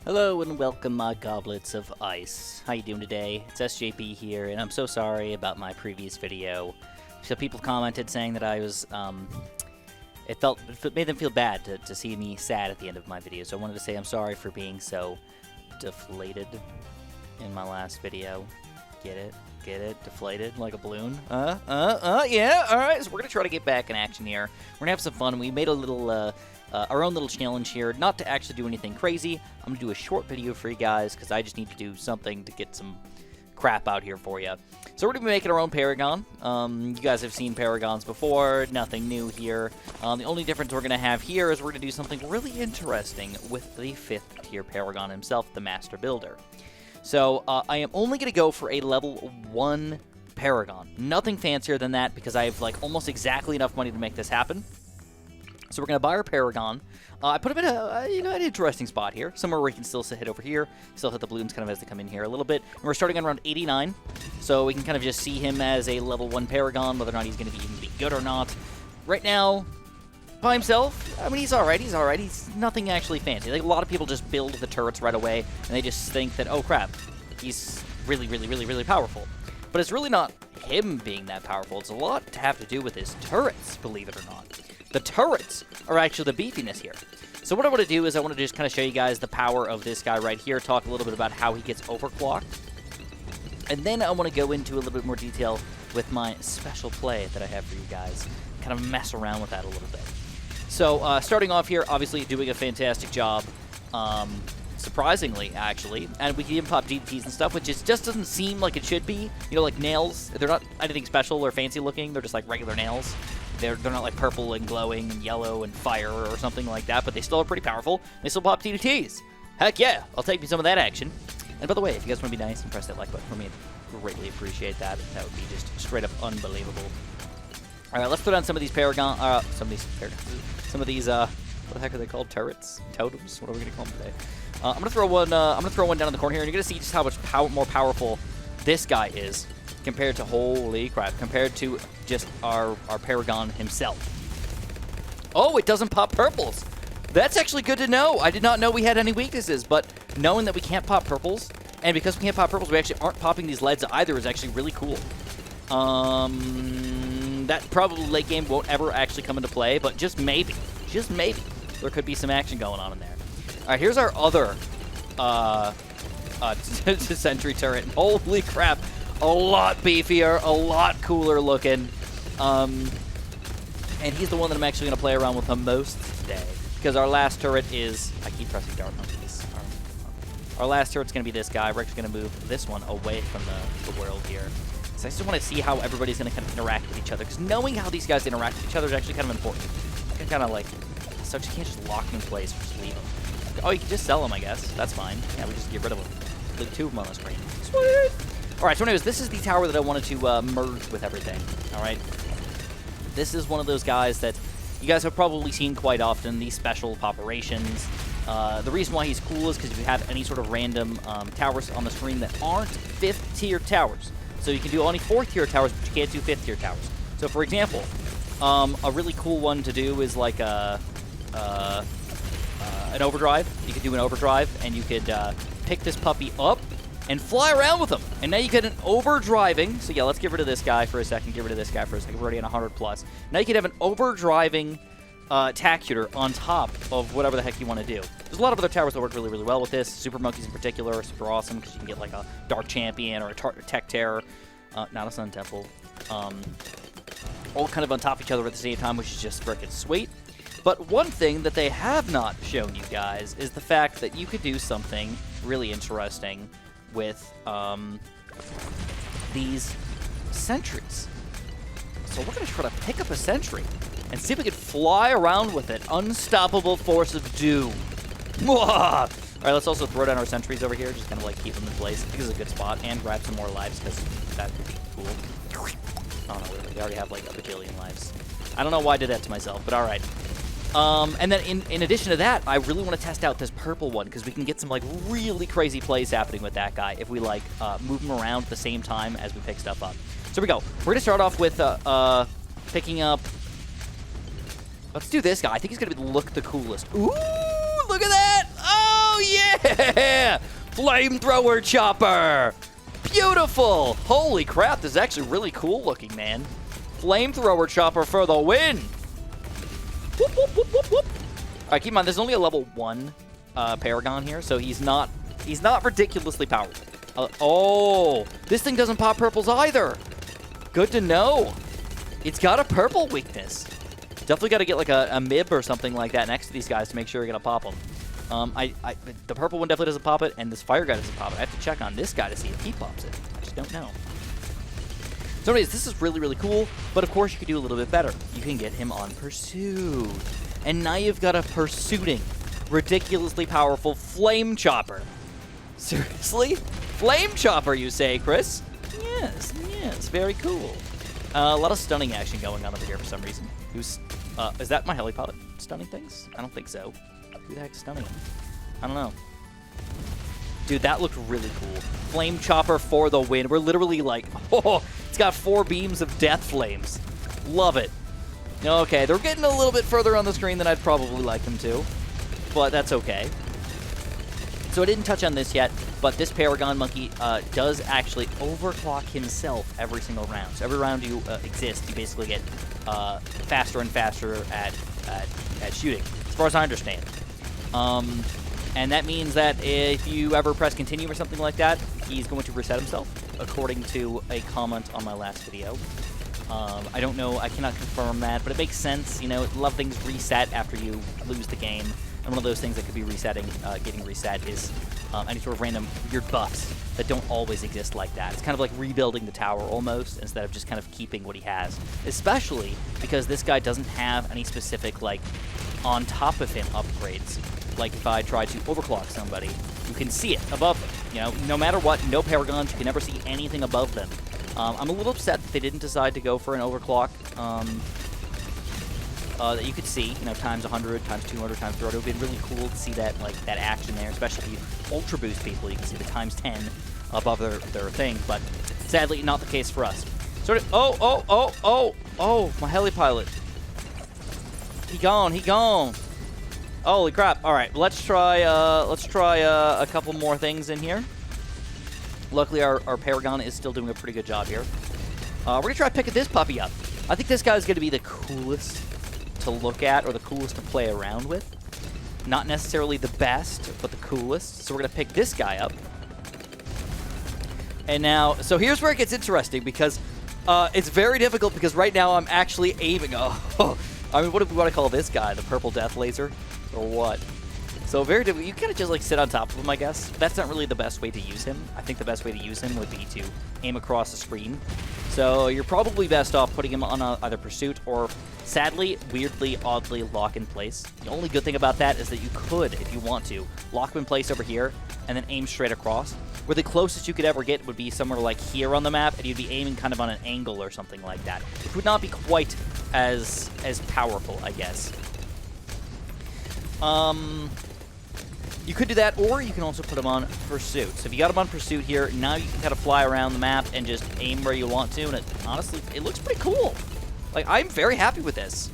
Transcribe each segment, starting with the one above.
Hello and welcome, my goblets of ice. How you doing today? It's SJP here, and I'm so sorry about my previous video. So people commented saying that I was, it made them feel bad to see me sad at the end of my video. So I wanted to say I'm sorry for being so deflated in my last video. Get it? Get it? Deflated like a balloon? Yeah, alright, so we're gonna try to get back in action here. We're gonna have some fun. We made a little, our own little challenge here, not to actually do anything crazy. I'm going to do a short video for you guys, because I just need to do something to get some crap out here for you. So we're going to be making our own Paragon. You guys have seen Paragons before, nothing new here. The only difference we're going to have here is we're going to do something really interesting with the 5th tier Paragon himself, the Master Builder. So I am only going to go for a level 1 Paragon. Nothing fancier than that, because I have like almost exactly enough money to make this happen. So we're going to buy our Paragon. I put him in an interesting spot here, somewhere where he can still hit over here, still hit the balloons kind of as they come in here a little bit. And we're starting on around 89, so we can kind of just see him as a level 1 Paragon, whether or not he's going to even be good or not. Right now, by himself, I mean, he's alright, He's nothing actually fancy. Like, a lot of people just build the turrets right away, and they just think that, oh crap, he's really, really, really, really powerful. But it's really not him being that powerful. It's a lot to have to do with his turrets, believe it or not. The turrets are actually the beefiness here. So what I want to do is I want to just kind of show you guys the power of this guy right here, talk a little bit about how he gets overclocked. And then I want to go into a little bit more detail with my special play that I have for you guys. Kind of mess around with that a little bit. So starting off here, obviously doing a fantastic job. Surprisingly, actually. And we can even pop DDTs and stuff, which just doesn't seem like it should be. You know, like nails, they're not anything special or fancy looking. They're just like regular nails. They're not like purple and glowing and yellow and fire or something like that, but they still are pretty powerful. They still pop DDTs. Heck yeah, I'll take me some of that action. And by the way, if you guys want to be nice and press that like button for me, I'd greatly appreciate that. That would be just straight up unbelievable. All right, let's put on some of these Paragon, some of these, what the heck are they called? Turrets? Totems? What are we gonna call them today? I'm gonna throw one down in the corner here, and you're gonna see just how much more powerful this guy is compared to, holy crap, compared to just our Paragon himself. Oh, it doesn't pop purples. That's actually good to know. I did not know we had any weaknesses, but knowing that we can't pop purples, and because we can't pop purples, we actually aren't popping these leads either, is actually really cool. That probably late game won't ever actually come into play, but just maybe, there could be some action going on in there. All right, here's our other sentry turret. Holy crap. A lot beefier, a lot cooler looking. And he's the one that I'm actually going to play around with the most today. Because our last turret is... I keep pressing dart on these. Our last turret's going to be this guy. We're actually going to move this one away from the world here. So I just want to see how everybody's going to kind of interact with each other. Because knowing how these guys interact with each other is actually kind of important. You can kind of like... So you can't just lock them in place or just leave them. Oh, you can just sell them, I guess. That's fine. Yeah, we just get rid of them. Leave 2 of them on the screen. Sweet! Alright, so anyways, this is the tower that I wanted to merge with everything, alright? This is one of those guys that you guys have probably seen quite often, these special operations. The reason why he's cool is because if you have any sort of random towers on the screen that aren't 5th tier towers. So you can do only 4th tier towers, but you can't do 5th tier towers. So for example, a really cool one to do is like an overdrive. You could do an overdrive, and you could pick this puppy up and fly around with them. And now you get an overdriving. So yeah, let's get rid of this guy for a second. Get rid of this guy for a second. We're already at 100 plus. Now you can have an overdriving tacular on top of whatever the heck you want to do. There's a lot of other towers that work really, really well with this. Super Monkeys in particular are super awesome because you can get like a Dark Champion or a Tech Terror. Not a Sun Temple. All kind of on top of each other at the same time, which is just frickin' sweet. But one thing that they have not shown you guys is the fact that you could do something really interesting with these sentries. So we're going to try to pick up a sentry and see if we can fly around with it. Unstoppable force of doom. All right, let's also throw down our sentries over here, just kind of like keep them in place. I think it's a good spot, and grab some more lives because that would be cool. Oh no, they already have like a bajillion lives. I don't know why I did that to myself, but all right. And then in addition to that, I really want to test out this purple one because we can get some like really crazy plays happening with that guy if we like move him around at the same time as we pick stuff up. So here we go. We're going to start off with picking up... Let's do this guy. I think he's going to look the coolest. Ooh, look at that! Oh, yeah! Flamethrower chopper! Beautiful! Holy crap, this is actually really cool looking, man. Flamethrower chopper for the win! Whoop, whoop, whoop, whoop, whoop. All right, keep in mind, there's only a level 1 Paragon here, so he's not ridiculously powerful. Oh, this thing doesn't pop purples either. Good to know. It's got a purple weakness. Definitely got to get like a MIB or something like that next to these guys to make sure you're going to pop them. The purple one definitely doesn't pop it, and this fire guy doesn't pop it. I have to check on this guy to see if he pops it. I just don't know. So anyways, this is really, really cool, but of course you could do a little bit better. You can get him on Pursuit. And now you've got a pursuiting, ridiculously powerful Flame Chopper. Seriously? Flame Chopper, you say, Chris? Yes, very cool. A lot of stunning action going on over here for some reason. Is that my heli pilot stunning things? I don't think so. Who the heck's stunning him? I don't know. Dude, that looked really cool. Flame Chopper for the win. We're literally like, oh, it's got 4 beams of death flames. Love it. Okay, they're getting a little bit further on the screen than I'd probably like them to, but that's okay. So I didn't touch on this yet, but this Paragon monkey does actually overclock himself every single round. So every round you exist, you basically get faster and faster at shooting, as far as I understand. And that means that if you ever press continue or something like that, he's going to reset himself, according to a comment on my last video. I don't know, I cannot confirm that, but it makes sense. You know, a lot of things reset after you lose the game, and one of those things that could be getting reset is any sort of random weird buffs that don't always exist like that. It's kind of like rebuilding the tower almost, instead of just kind of keeping what he has. Especially because this guy doesn't have any specific, like, on top of him upgrades. Like if I try to overclock somebody, you can see it above them. You know, no matter what, no Paragons, you can never see anything above them. I'm a little upset that they didn't decide to go for an overclock that you could see, you know, times 100, times 200, times 300. It would be really cool to see that, like, that action there, especially if you ultra boost people. You can see the times 10 above their thing, but sadly not the case for us. Sort of, oh, my heli pilot. He gone. Holy crap. All right, let's try a couple more things in here. Luckily, our Paragon is still doing a pretty good job here. We're going to try picking this puppy up. I think this guy's going to be the coolest to look at, or the coolest to play around with. Not necessarily the best, but the coolest. So we're going to pick this guy up. And now, so here's where it gets interesting, because it's very difficult, because right now I'm actually aiming. Oh, I mean, what do we want to call this guy? The purple death laser? Or what? So very difficult. You kind of just like sit on top of him, I guess. That's not really the best way to use him. I think the best way to use him would be to aim across the screen. So you're probably best off putting him on either Pursuit or, sadly, weirdly, oddly, lock in place. The only good thing about that is that you could, if you want to, lock him in place over here and then aim straight across. Where the closest you could ever get would be somewhere like here on the map, and you'd be aiming kind of on an angle or something like that. It would not be quite as powerful, I guess. You could do that, or you can also put them on Pursuit. So if you got them on Pursuit here, now you can kind of fly around the map and just aim where you want to, and it, honestly, it looks pretty cool. Like, I'm very happy with this.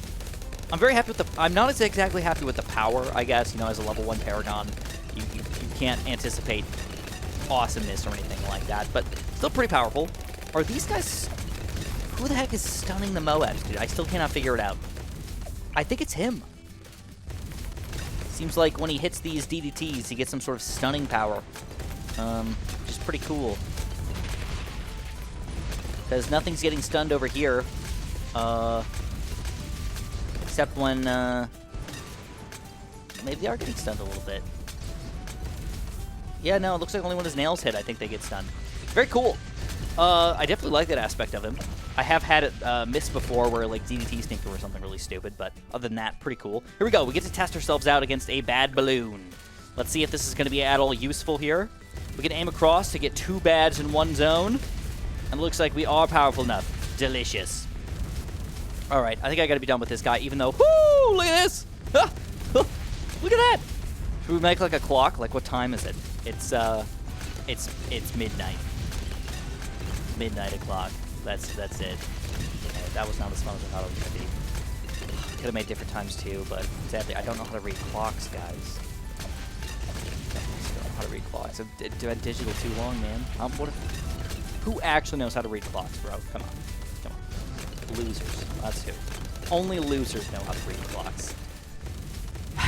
I'm very happy with the... I'm not exactly happy with the power, I guess. You know, as a level 1 Paragon, you can't anticipate awesomeness or anything like that, but still pretty powerful. Are these guys... Who the heck is stunning the Moabs, dude? I still cannot figure it out. I think it's him. Seems like when he hits these DDTs, he gets some sort of stunning power. Which is pretty cool. Because nothing's getting stunned over here. Except when, maybe they are getting stunned a little bit. Yeah, no, it looks like only when his nails hit, I think they get stunned. Very cool. I definitely like that aspect of him. I have had it miss before where, like, DDT sneaker or something really stupid, but other than that, pretty cool. Here we go. We get to test ourselves out against a bad balloon. Let's see if this is going to be at all useful here. We can aim across to get 2 bads in one zone, and it looks like we are powerful enough. Delicious. All right, I think I got to be done with this guy, even though... Woo! Look at this! Look at that! Should we make, like, a clock? Like, what time is it? It's midnight. Midnight o'clock. That's it. Yeah, that was not as fun as I thought it was going to be. Could have made different times too, but sadly I don't know how to read clocks, guys. I don't know how to read clocks. clocks. I've been digital too long, man. Who actually knows how to read clocks, bro? Come on. Come on. Losers. That's who. Only losers know how to read clocks.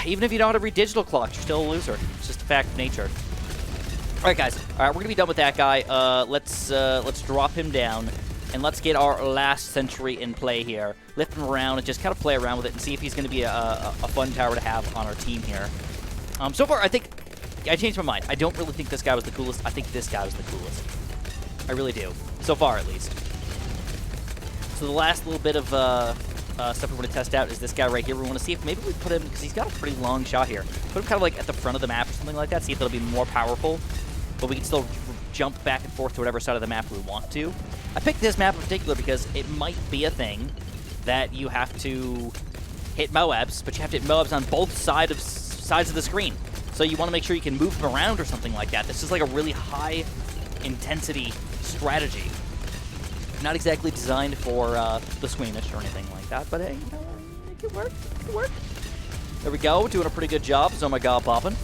Even if you know how to read digital clocks, you're still a loser. It's just a fact of nature. All right, guys. All right, we're going to be done with that guy. Let's drop him down, and let's get our last sentry in play here. Lift him around and just kind of play around with it and see if he's going to be a fun tower to have on our team here. So far, I think I changed my mind. I don't really think this guy was the coolest. I think this guy was the coolest. I really do. So far, at least. So the last little bit of stuff we want to test out is this guy right here. We want to see if maybe we put him, because he's got a pretty long shot here. Put him kind of like at the front of the map or something like that. See if it'll be more powerful. But we can still jump back and forth to whatever side of the map we want to. I picked this map in particular because it might be a thing that you have to hit Moabs, but you have to hit Moabs on both sides of the screen. So you want to make sure you can move them around or something like that. This is like a really high intensity strategy. Not exactly designed for the squeamish or anything like that, but hey, you know, it can work. It can work. There we go, doing a pretty good job. Oh my god, popping.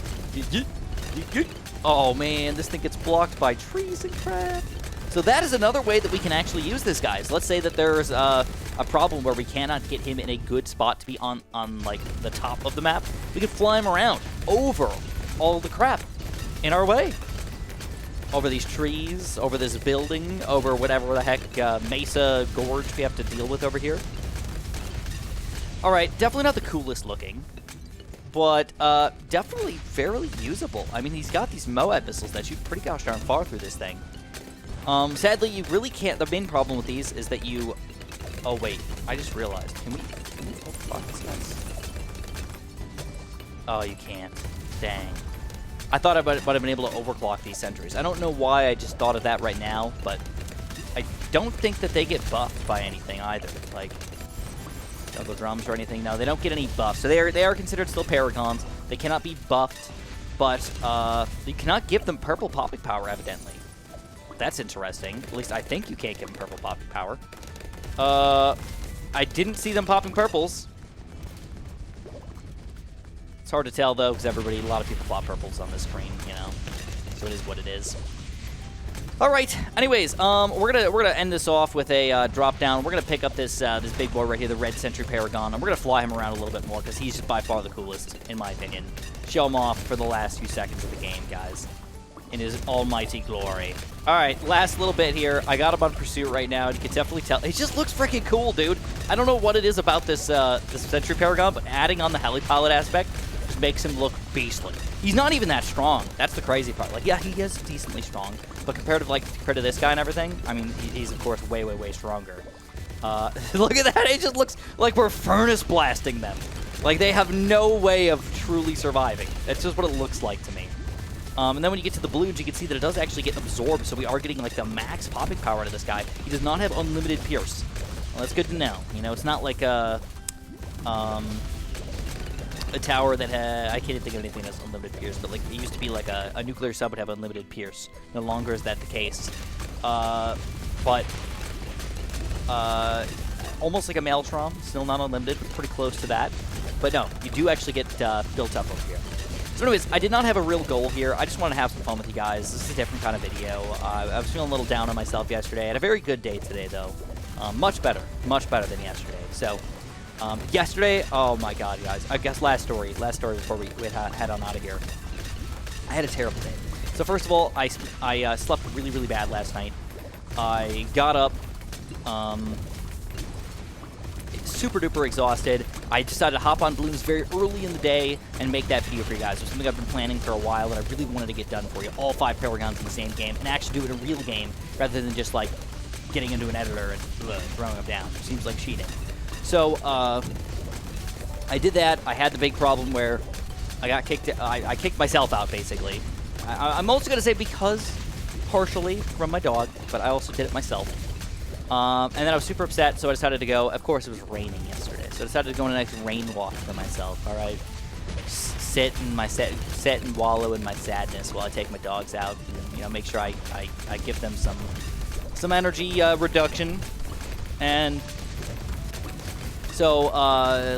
Oh man, this thing gets blocked by trees and crap. So that is another way that we can actually use this, guys. Let's say that there's a problem where we cannot get him in a good spot to be on like the top of the map. We can fly him around over all the crap in our way. Over these trees, over this building, over whatever the heck mesa gorge we have to deal with over here. All right, definitely not the coolest looking, but definitely fairly usable. I mean, he's got these Moab missiles that shoot pretty gosh darn far through this thing. Sadly, you really can't. The main problem with these is that you... Oh, wait. I just realized. Can we overclock this guys? Oh, you can't. Dang. I thought I might have been able to overclock these sentries. I don't know why I just thought of that right now, but I don't think that they get buffed by anything either. Like, double drums or anything. No, they don't get any buffs. So they are considered still Paragons. They cannot be buffed, but you cannot give them purple popping power, evidently. That's interesting. At least I think you can't give them purple popping power. I didn't see them popping purples. It's hard to tell, though, because a lot of people pop purples on this screen, you know. So it is what it is. All right. Anyways, we're gonna end this off with a drop down. We're gonna pick up this this big boy right here, the Red Sentry Paragon, and we're gonna fly him around a little bit more because he's just by far the coolest, in my opinion. Show him off for the last few seconds of the game, guys, in his almighty glory. All right, last little bit here. I got him on pursuit right now, and you can definitely tell. He just looks freaking cool, dude. I don't know what it is about this this Sentry Paragon, but adding on the heli pilot aspect makes him look beastly. He's not even that strong. That's the crazy part. Like, yeah, he is decently strong, but compared to this guy and everything, I mean, he's of course way, way, way stronger. Look at that. It just looks like we're furnace blasting them. Like, they have no way of truly surviving. That's just what it looks like to me. And then when you get to the balloons, you can see that it does actually get absorbed, so we are getting like the max popping power out of this guy. He does not have unlimited pierce. Well, that's good to know. You know, it's not like a tower that I can't even think of anything that's unlimited pierce, but like it used to be like a nuclear sub would have unlimited pierce. No longer is that the case. But almost like a Maelstrom, still not unlimited, but pretty close to that. But no, you do actually get built up over here. So anyways, I did not have a real goal here. I just want to have some fun with you guys. This is a different kind of video. I was feeling a little down on myself yesterday. I had a very good day today, though. Much better than yesterday. So yesterday, oh my god, guys. I guess last story before we head on out of here. I had a terrible day. So first of all, I slept really, really bad last night. I got up super duper exhausted. I decided to hop on Bloons very early in the day and make that video for you guys. It was something I've been planning for a while and I really wanted to get done for you. All 5 Paragons in the same game and actually do it in a real game rather than just like getting into an editor and throwing them down. It seems like cheating. So I did that. I had the big problem where I got kicked. I kicked myself out basically. I'm also gonna say because partially from my dog, but I also did it myself. And then I was super upset, so I decided to go. Of course, it was raining yesterday, so I decided to go on a nice rain walk for myself. All right, sit and wallow in my sadness while I take my dogs out. And, you know, make sure I give them some energy reduction and So,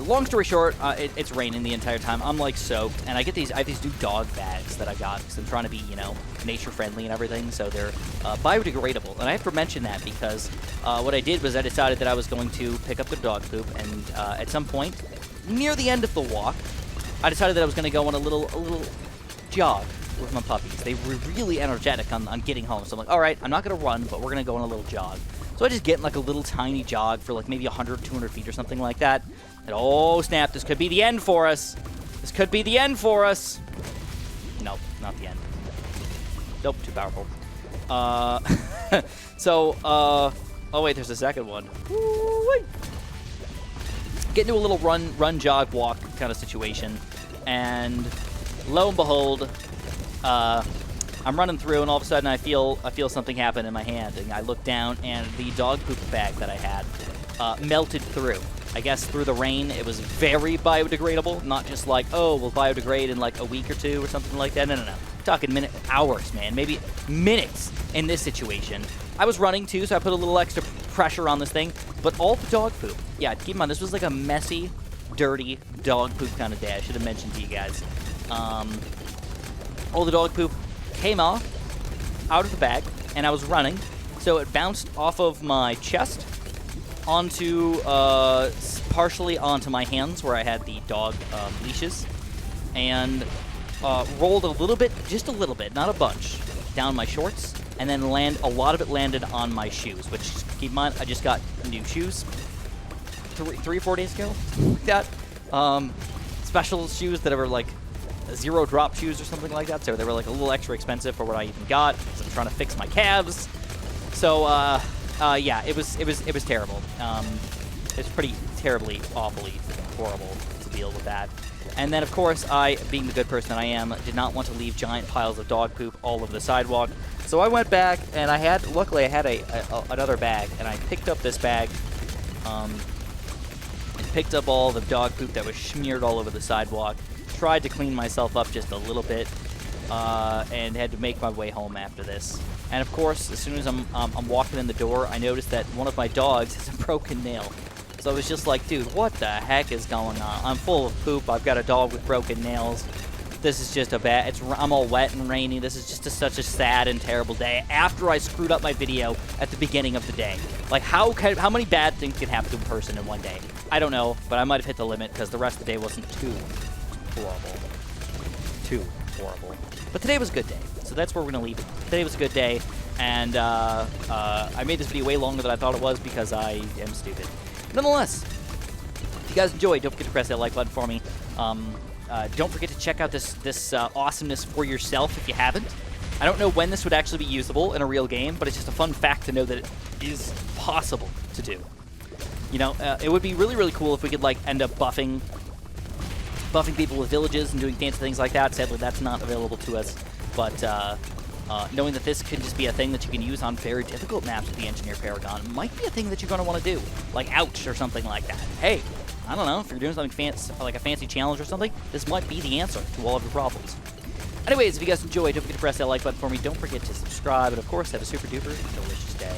long story short, it's raining the entire time. I'm like soaked, and I have these new dog bags that I got because I'm trying to be, you know, nature friendly and everything. So they're biodegradable, and I have to mention that because what I did was I decided that I was going to pick up the dog poop, and at some point near the end of the walk, I decided that I was going to go on a little jog with my puppies. They were really energetic on getting home, so I'm like, all right, I'm not going to run, but we're going to go on a little jog. So I just get in like a little tiny jog for like maybe 100, 200 feet or something like that. And oh snap, this could be the end for us. This could be the end for us. Nope, not the end. Nope, too powerful. Oh wait, there's a second one. Woo-wee. Get into a little run, jog, walk kind of situation. And lo and behold, I'm running through, and all of a sudden I feel something happen in my hand, and I look down, and the dog poop bag that I had melted through. I guess through the rain, it was very biodegradable, not just like, oh, we'll biodegrade in like a week or two or something like that. No. Talking hours, man, maybe minutes in this situation. I was running too, so I put a little extra pressure on this thing, but all the dog poop. Yeah, keep in mind, this was like a messy, dirty dog poop kind of day. I should have mentioned to you guys. All the dog poop came off out of the bag, and I was running, so it bounced off of my chest onto partially onto my hands where I had the dog leashes, and rolled a little bit, just a little bit, not a bunch, down my shorts, and then a lot of it landed on my shoes, which, keep in mind, I just got new shoes 3 or 4 days ago, like that. Special shoes that were like zero drop shoes or something like that, so they were like a little extra expensive for what I even got, because I'm trying to fix my calves. So yeah, it was terrible. It's pretty terribly, awfully horrible to deal with that. And then of course, I, being the good person that I am, did not want to leave giant piles of dog poop all over the sidewalk. So I went back, and luckily I had another bag, and I picked up this bag, and picked up all the dog poop that was smeared all over the sidewalk. Tried to clean myself up just a little bit, and had to make my way home after this. And of course, as soon as I'm walking in the door, I noticed that one of my dogs has a broken nail. So I was just like, dude, what the heck is going on? I'm full of poop. I've got a dog with broken nails. This is just I'm all wet and rainy. This is just such a sad and terrible day after I screwed up my video at the beginning of the day. Like, how many bad things can happen to a person in one day? I don't know, but I might have hit the limit because the rest of the day wasn't too horrible. But today was a good day, so that's where we're going to leave it. Today was a good day, and I made this video way longer than I thought it was because I am stupid. Nonetheless, if you guys enjoyed, don't forget to press that like button for me. Don't forget to check out this awesomeness for yourself if you haven't. I don't know when this would actually be usable in a real game, but it's just a fun fact to know that it is possible to do. You know, it would be really, really cool if we could, like, end up buffing people with villages and doing fancy things like that. Sadly, that's not available to us. But knowing that this could just be a thing that you can use on very difficult maps with the Engineer Paragon might be a thing that you're going to want to do. Like Ouch or something like that. Hey, I don't know, if you're doing something fancy, like a fancy challenge or something, this might be the answer to all of your problems. Anyways, if you guys enjoyed, don't forget to press that like button for me. Don't forget to subscribe, and of course, have a super duper delicious day.